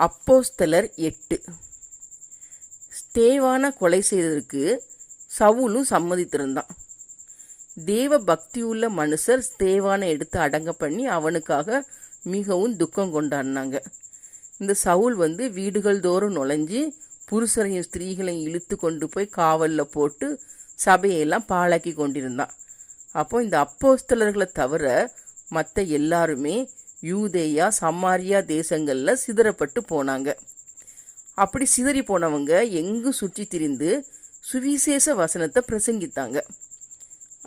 அப்போஸ்தலர் 8. ஸ்தேவானை கொலை செய்ததற்கு சவுலும் சம்மதித்திருந்தான். தேவ பக்தியுள்ள மனுஷர் ஸ்தேவானை எடுத்து அடங்க பண்ணி அவனுக்காக மிகவும் துக்கம் கொண்டாடினாங்க. இந்த சவுல் வீடுகள் தோறும் நுழைஞ்சி புருஷரையும் ஸ்திரீகளையும் இழுத்து கொண்டு போய் காவலில் போட்டு சபையெல்லாம் பாழாக்கி கொண்டிருந்தான். அப்போ இந்த அப்போஸ்தலர்களை தவிர மற்ற எல்லாருமே யூதேயா சமாரியா தேசங்களில் சிதறப்பட்டு போனாங்க. அப்படி சிதறி போனவங்க எங்கும் சுற்றி திரிந்து சுவிசேஷ வசனத்தை பிரசங்கித்தாங்க.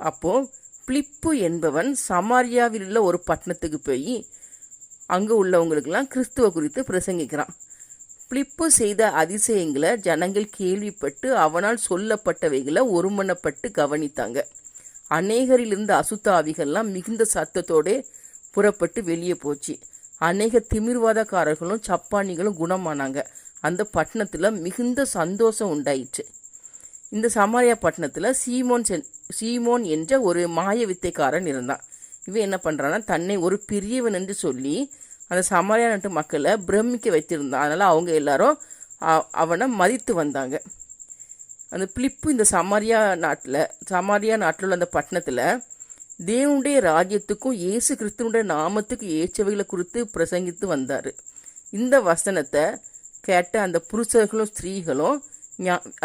அப்போ பிலிப்பு என்பவன் சமாரியாவில் உள்ள ஒரு பட்டணத்துக்கு போய் அங்கே உள்ளவங்களுக்கெல்லாம் கிறிஸ்துவ குறித்து பிரசங்கிக்கிறான். பிலிப்பு செய்த அதிசயங்களை ஜனங்கள் கேள்விப்பட்டு அவனால் சொல்லப்பட்டவைகளை ஒருமனப்பட்டு கவனித்தாங்க. அநேகரிலிருந்து அசுத்த ஆவிகள்லாம் மிகுந்த சத்தத்தோட புறப்பட்டு வெளியே போச்சு. அநேக திமிர்வாதக்காரர்களும் சப்பானிகளும் குணமானாங்க. அந்த பட்டணத்தில் மிகுந்த சந்தோஷம் உண்டாயிற்று. இந்த சமாரியா பட்டணத்தில் சீமோன் என்ற ஒரு மாய வித்தைக்காரன் இருந்தான். இவன் என்ன பண்ணுறான்னா, தன்னை ஒரு பெரியவன் என்று சொல்லி அந்த சமாரியா நாட்டு மக்களை பிரமிக்க வைத்திருந்தான். அதனால் அவங்க எல்லாரும் அவனை மதித்து வந்தாங்க. அந்த பிலிப்பு இந்த சமாரியா நாட்டில் உள்ள அந்த பட்டணத்தில் தேவனுடைய ராஜ்யத்துக்கும் இயேசு கிறிஸ்துவனுடைய நாமத்துக்கு ஏற்றவைகளை குறித்து பிரசங்கித்து வந்தார். இந்த வசனத்தை கேட்ட அந்த புருஷர்களும் ஸ்திரீகளும்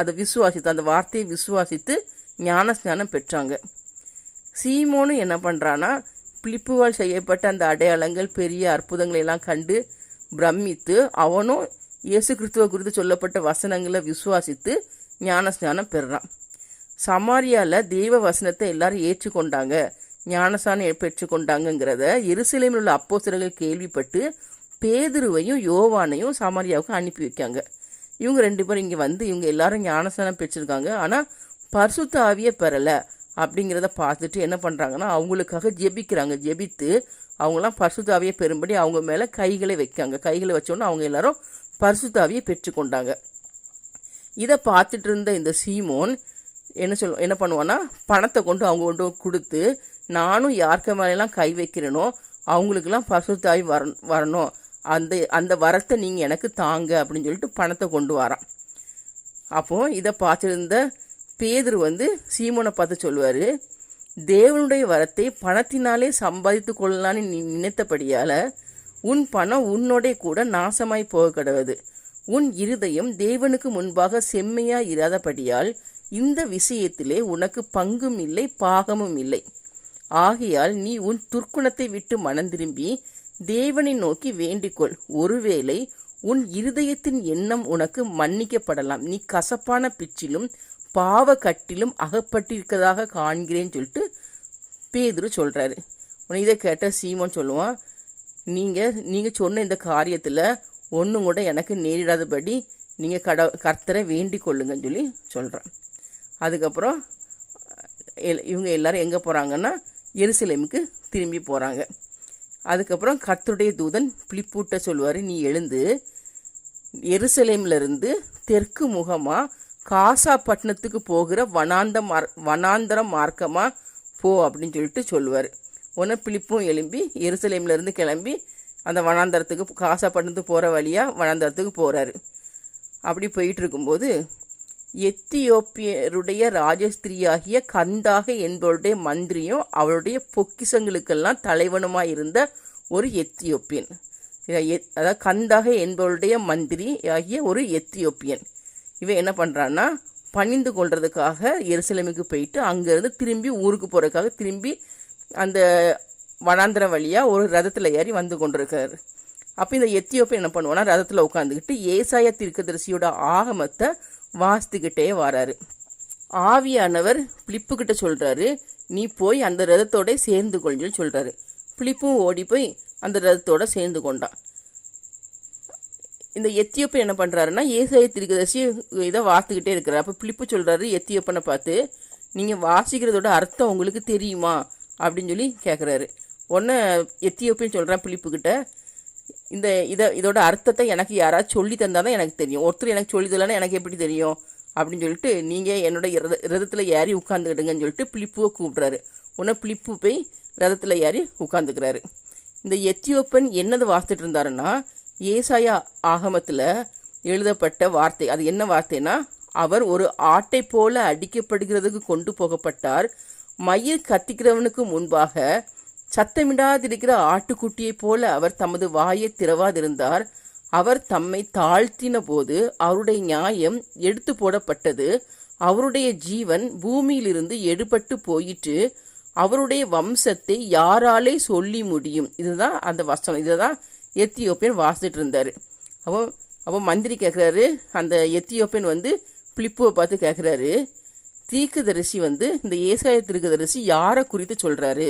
அந்த வார்த்தையை விசுவாசித்து ஞானஸ்நானம் பெற்றாங்க. சீமோனும் என்ன பண்ணுறான்னா, பிலிப்புவால் செய்யப்பட்ட அந்த அடையாளங்கள் பெரிய அற்புதங்களை எல்லாம் கண்டு பிரமித்து அவனும் இயேசு கிறிஸ்துவ குறித்து சொல்லப்பட்ட வசனங்களை விசுவாசித்து ஞானஸ்நானம் பெறுறான். சமாரியாவில் தெய்வ வசனத்தை எல்லாரும் ஏற்றுக்கொண்டாங்க, ஞானஸ்நானம் பெற்றுக்கொண்டாங்கிறத எருசலேமில் உள்ள அப்போஸ்தலர்கள் கேள்விப்பட்டு பேதுருவையும் யோவானையும் சமாரியாவுக்கு அனுப்பி வைக்காங்க. இவங்க 2 பேரும் இங்கே இவங்க எல்லாரும் ஞானஸ்நானம் பெற்றிருக்காங்க, ஆனால் பரிசுத்த ஆவியை பெறலை அப்படிங்கிறத பார்த்துட்டு என்ன பண்ணுறாங்கன்னா, அவங்களுக்காக ஜெபிக்கிறாங்க. ஜெபித்து அவங்களாம் பரிசுத்த ஆவியை பெறும்படி அவங்க மேலே கைகளை வைக்காங்க. கைகளை வச்சோன்னா அவங்க எல்லாரும் பரிசுத்த ஆவியை பெற்றுக்கொண்டாங்க. இதை பார்த்துட்டு இருந்த இந்த சீமோன் என்ன பண்ணுவான்னா, பணத்தை அவங்க கொடுத்து, நானும் யாருக்கு மேலாம் கை வைக்கிறேனோ அவங்களுக்கெல்லாம் பரிசுத்த ஆவி வரணும், அந்த வரத்தை நீங்கள் எனக்கு தாங்க அப்படின்னு சொல்லிட்டு பணத்தை கொண்டு வரான். அப்போது இதை பார்த்துருந்த பேதுரு சீமோனை பார்த்து சொல்லுவார், தேவனுடைய வரத்தை பணத்தினாலே சம்பாதித்து கொள்ளலான்னு நீ நினைத்தபடியால் உன் பணம் உன்னோட கூட நாசமாய் போக கிடவது. உன் இருதயம் தேவனுக்கு முன்பாக செம்மையாக இராதபடியால் இந்த விஷயத்திலே உனக்கு பங்கும் இல்லை பாகமும் இல்லை. ஆகையால் நீ உன் துர்க்குணத்தை விட்டு மனம் திரும்பி தேவனை நோக்கி வேண்டிக்கொள். ஒருவேளை உன் இருதயத்தின் எண்ணம் உனக்கு மன்னிக்கப்படலாம். நீ கசப்பான பிச்சிலும் பாவ கட்டிலும் அகப்பட்டிருக்கிறதாக காண்கிறேன்னு சொல்லிட்டு பேதுரு சொல்கிறாரு. இதை கேட்ட சீமோன் சொல்லுவான், நீங்கள் சொன்ன இந்த காரியத்தில் ஒன்றும் கூட எனக்கு நேரிடாதபடி நீங்கள் கர்த்தரை வேண்டிக் கொள்ளுங்கன்னு சொல்லி சொல்கிறான். அதுக்கப்புறம் இவங்க எல்லாரும் எங்கே போகிறாங்கன்னா, எருசலேமுக்கு திரும்பி போகிறாங்க. அதுக்கப்புறம் கர்த்தருடைய தூதன் பிலிப்புட்ட சொல்லுவார், நீ எழுந்து எருசலேமிலிருந்து தெற்கு முகமாக காசா பட்டணத்துக்கு போகிற வனாந்தர மார்க்கமாக போ அப்படின்னு சொல்லிட்டு சொல்லுவார். உடனே பிலிப்பும் எழும்பி எருசலேமிலேருந்து கிளம்பி அந்த வனாந்தரத்துக்கு காசா பட்டணத்துக்கு போகிற வழியாக வனாந்தரத்துக்கு போகிறாரு. அப்படி போயிட்டு இருக்கும்போது எத்தியோப்பியருடைய ராஜஸ்திரியாகிய கந்தாக என்பவருடைய மந்திரியும் அவருடைய பொக்கிஷங்களுக்கெல்லாம் தலைவனுமாக இருந்த ஒரு எத்தியோப்பியன், அதாவது கந்தாக என்பவருடைய மந்திரி ஆகிய ஒரு எத்தியோப்பியன், இவன் என்ன பண்ணுறான்னா, பணிந்து கொள்றதுக்காக எருசலேமுக்கு போயிட்டு அங்கேருந்து திரும்பி ஊருக்கு போகிறதுக்காக திரும்பி அந்த வனாந்திர வழியாக ஒரு ரதத்தில் ஏறி வந்து கொண்டிருக்காரு. அப்போ இந்த எத்தியோப்பியன் என்ன பண்ணுவானா, ரதத்தில் உட்காந்துக்கிட்டு ஏசாயா தீர்க்கதரிசியோட ஆகமத்தை வாசித்துக்கிட்டே வராரு. ஆவியானவர் பிலிப்புக்கிட்ட சொல்கிறாரு, நீ போய் அந்த ரதத்தோட சேர்ந்து கொள்ளுன்னு சொல்கிறாரு. பிலிப்பும் ஓடி போய் அந்த ரதத்தோட சேர்ந்து கொண்டான். இந்த எத்தியோப்பியன் என்ன பண்ணுறாருன்னா, ஏசாயா தீர்க்கதரிசி இதை வாசித்துக்கிட்டே இருக்கிறார். அப்போ பிலிப்பு சொல்கிறாரு எத்தியோப்பியனை பார்த்து, நீங்கள் வாசிக்கிறதோட அர்த்தம் உங்களுக்கு தெரியுமா அப்படின்னு சொல்லி கேட்குறாரு. உடனே எத்தியோப்பியன் சொல்கிறான் பிலிப்புக்கிட்ட, இதோட அர்த்தத்தை எனக்கு யாராவது சொல்லி தந்தால் தான் எனக்கு தெரியும், ஒருத்தர் எனக்கு சொல்லி தரலன்னா எனக்கு எப்படி தெரியும் அப்படின்னு சொல்லிட்டு நீங்கள் என்னோட ரதத்தில் ஏறி உட்காந்துக்கிடுங்கன்னு சொல்லிட்டு பிலிப்புவை கூப்பிட்றாரு. உடனே பிலிப்பு போய் ரதத்தில் ஏறி உட்காந்துக்கிறாரு. இந்த எத்தியோப்பியன் என்னது வாசித்துட்டு இருந்தாருன்னா, ஏசாயா ஆகமத்தில் எழுதப்பட்ட வார்த்தை. அது என்ன வார்த்தைனா, அவர் ஒரு ஆட்டை போல அடிக்கப்படுகிறதுக்கு கொண்டு போகப்பட்டார், மயிர் கத்திக்கிறவனுக்கு முன்பாக சத்தமிடாதிருக்கிற ஆட்டுக்குட்டியை போல அவர் தமது வாயை திறவாதிருந்தார். அவர் தம்மை தாழ்த்தின போது அவருடைய நியாயம் எடுத்து போடப்பட்டது, அவருடைய ஜீவன் பூமியிலிருந்து எடுபட்டு போயிற்று, அவருடைய வம்சத்தை யாராலே சொல்லி முடியும். இதுதான் அந்த வசனம். இதுதான் எத்தியோப்பியன் வாசிட்டு இருந்தாரு. அவ மந்திரி கேட்குறாரு, அந்த எத்தியோப்பியன் பிலிப்புவை பார்த்து கேட்குறாரு, தீர்க்கதரிசி இந்த ஏசாயா தீர்க்கதரிசி யாரை குறித்து சொல்றாரு?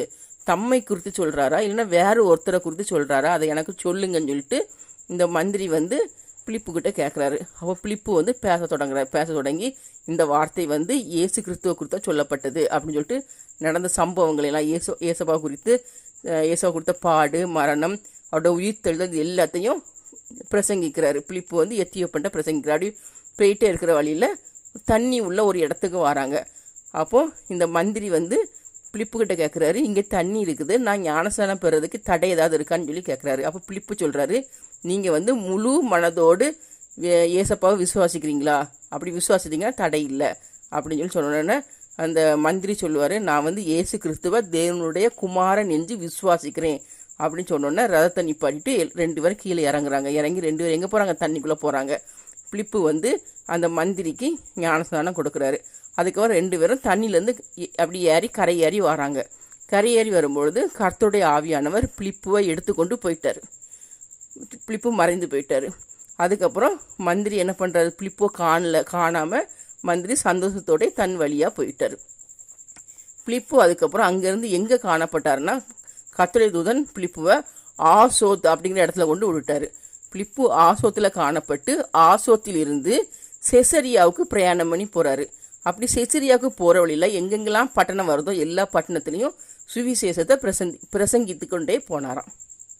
தம்மை குறித்து சொல்றாரா, இல்லைன்னா வேற ஒருத்தரை குறித்து சொல்றாரா? அதை எனக்கு சொல்லுங்கன்னு சொல்லிட்டு இந்த மந்திரி பிலிப்பு கிட்ட கேட்குறாரு. பிலிப்பு பேச தொடங்கி இந்த வார்த்தை இயேசு கிறிஸ்துவ குறித்த சொல்லப்பட்டது அப்படின்னு சொல்லிட்டு நடந்த சம்பவங்கள் எல்லாம், ஏசப்பா குறித்து, ஏசப்பா குறித்த பாடு, மரணம், அவரோட உயிர்த்தெழுதல் எல்லாத்தையும் பிரசங்கிக்கிறாரு. பிலிப்பு எத்தியோப்பியன்ட்ட பிரசங்கிக்கிறார். அப்படி போயிட்டே இருக்கிற வழியில் தண்ணி உள்ள ஒரு இடத்துக்கு வராங்க. அப்போது இந்த மந்திரி பிலிப்பு கிட்ட கேட்குறாரு, இங்கே தண்ணி இருக்குது, நான் ஞானஸ்நானம் பெறதுக்கு தடை ஏதாவது இருக்கான்னு சொல்லி கேட்குறாரு. அப்போ பிலிப்பு சொல்கிறாரு, நீங்கள் முழு மனதோடு ஏசப்பாவை விசுவாசிக்கிறீங்களா? அப்படி விசுவாசித்தீங்கன்னா தடை இல்லை அப்படின்னு சொல்லி சொன்னோன்னே அந்த மந்திரி சொல்லுவார், நான் இயேசு கிறிஸ்துவ தேவனுடைய குமாரன் என்று விசுவாசிக்கிறேன் அப்படின்னு சொன்னோன்னே ரதத்தை நிப்பாட்டிட்டு 2 பேரும் கீழே இறங்குறாங்க. இறங்கி 2 பேரும் எங்கே போகிறாங்க? தண்ணிக்குள்ளே போகிறாங்க. பிலிப்பு அந்த மந்திரிக்கு ஞானஸ்நானம் கொடுக்குறாரு. அதுக்கப்புறம் 2 பேரும் தண்ணியிலேருந்து அப்படி கரை ஏறி வராங்க. கரை ஏறி வரும்பொழுது கர்த்தருடைய ஆவியானவர் பிலிப்புவை எடுத்துக்கொண்டு போயிட்டார். பிலிப்பு மறைந்து போயிட்டார். அதுக்கப்புறம் மந்திரி என்ன பண்ணுறாரு? பிலிப்போ காணாமல் மந்திரி சந்தோஷத்தோட தன் வழியாக போயிட்டார். பிலிப்பு அதுக்கப்புறம் அங்கேருந்து எங்கே காணப்பட்டாருன்னா, கர்த்தருடைய தூதன் பிலிப்புவை ஆசோத் அப்படிங்கிற இடத்துல கொண்டு விட்டுட்டாரு. பிலிப்பு ஆசோத்தில் காணப்பட்டு ஆசோத்தில் இருந்து செசரியாவுக்கு பிரயாணம் பண்ணி போகிறாரு. அப்படி செசரியாவுக்கு போகிற வழியில் எங்கெங்கெல்லாம் பட்டணம் வருதோ எல்லா பட்டணத்துலேயும் சுவிசேஷத்தை பிரசங்கித்து கொண்டே போனாராம்.